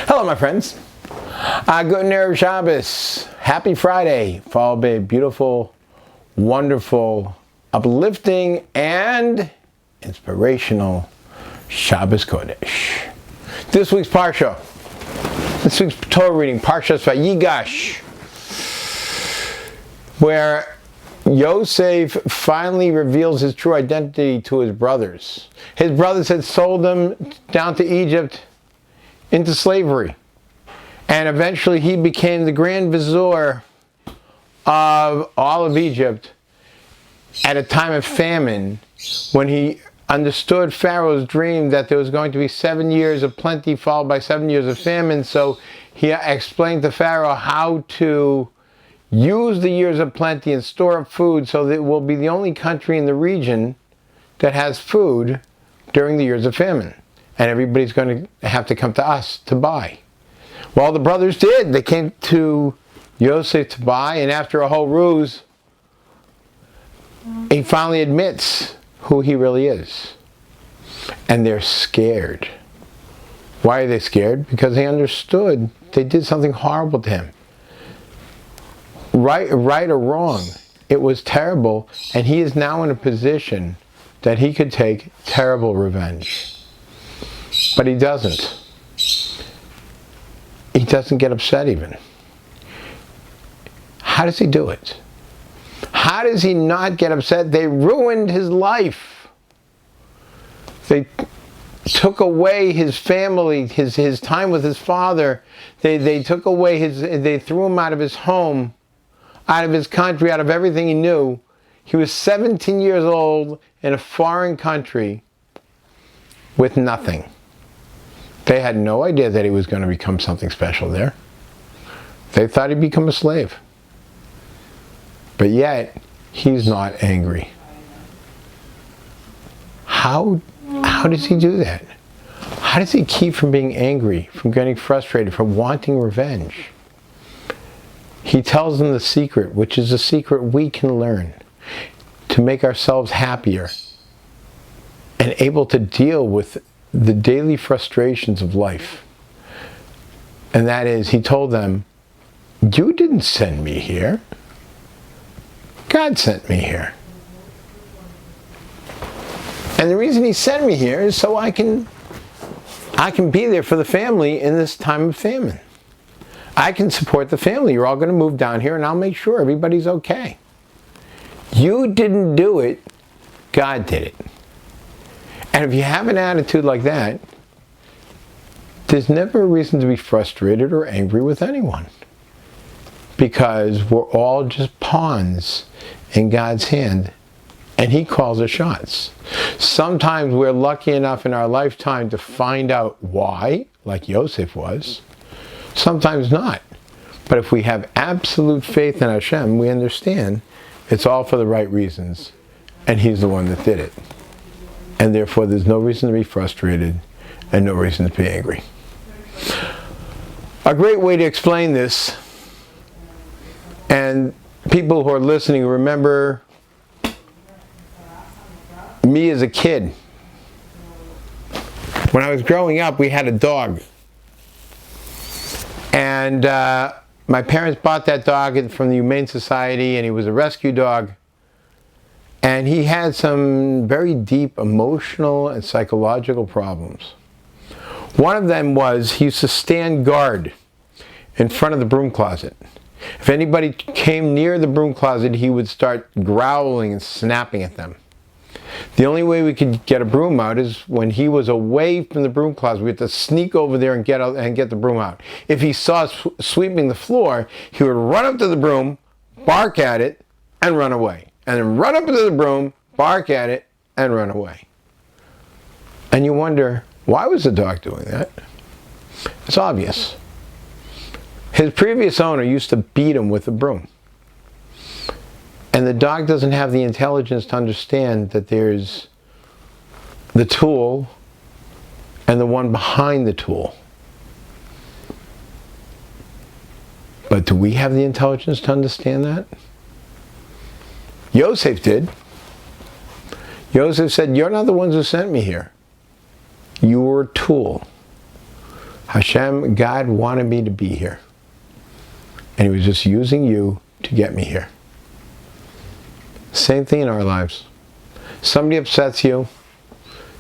Hello, my friends. Good Erev Shabbos. Happy Friday, followed by a beautiful, wonderful, uplifting, and inspirational Shabbos Kodesh. This week's Parsha. This week's Torah reading, Parshas Vayigash, where Yosef finally reveals his true identity to his brothers. His brothers had sold him down to Egypt into slavery. And eventually he became the Grand Vizier of all of Egypt at a time of famine, when he understood Pharaoh's dream that there was going to be 7 years of plenty followed by 7 years of famine. So he explained to Pharaoh how to use the years of plenty and store up food so that it will be the only country in the region that has food during the years of famine. And everybody's going to have to come to us to buy. Well, the brothers did. They came to Yosef to buy, and after a whole ruse, he finally admits who he really is. And they're scared. Why are they scared? Because they understood they did something horrible to him. Right or wrong, it was terrible, and he is now in a position that he could take terrible revenge. But he doesn't. He doesn't get upset even. How does he do it? How does he not get upset? They ruined his life. They took away his family, his time with his father. They took away they threw him out of his home, out of his country, out of everything he knew. He was 17 years old in a foreign country with nothing. They had no idea that he was going to become something special there. They thought he'd become a slave. But yet, he's not angry. How does he do that? How does he keep from being angry, from getting frustrated, from wanting revenge? He tells them the secret, which is a secret we can learn to make ourselves happier and able to deal with the daily frustrations of life. And that is, he told them, you didn't send me here. God sent me here. And the reason he sent me here is so I can be there for the family in this time of famine. I can support the family. You're all going to move down here and I'll make sure everybody's okay. You didn't do it. God did it. And if you have an attitude like that, there's never a reason to be frustrated or angry with anyone. Because we're all just pawns in God's hand, and He calls the shots. Sometimes we're lucky enough in our lifetime to find out why, like Yosef was. Sometimes not. But if we have absolute faith in Hashem, we understand it's all for the right reasons, and He's the one that did it. And therefore there's no reason to be frustrated and no reason to be angry. A great way to explain this, and people who are listening remember me as a kid. When I was growing up, we had a dog. And my parents bought that dog from the Humane Society, and he was a rescue dog. And he had some very deep emotional and psychological problems. One of them was he used to stand guard in front of the broom closet. If anybody came near the broom closet, he would start growling and snapping at them. The only way we could get a broom out is when he was away from the broom closet. We had to sneak over there and get the broom out. If he saw us sweeping the floor, he would run up to the broom, bark at it, and run away. And then run up to the broom, bark at it, and run away. And you wonder, why was the dog doing that? It's obvious. His previous owner used to beat him with a broom. And the dog doesn't have the intelligence to understand that there's the tool and the one behind the tool. But do we have the intelligence to understand that? Yosef did. Yosef said, you're not the ones who sent me here. You were a tool. Hashem, God wanted me to be here. And He was just using you to get me here. Same thing in our lives. Somebody upsets you.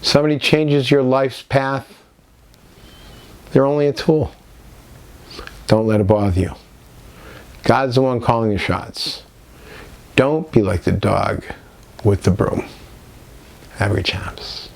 Somebody changes your life's path. They're only a tool. Don't let it bother you. God's the one calling the shots. Don't be like the dog with the broom. Have a good Shabbos.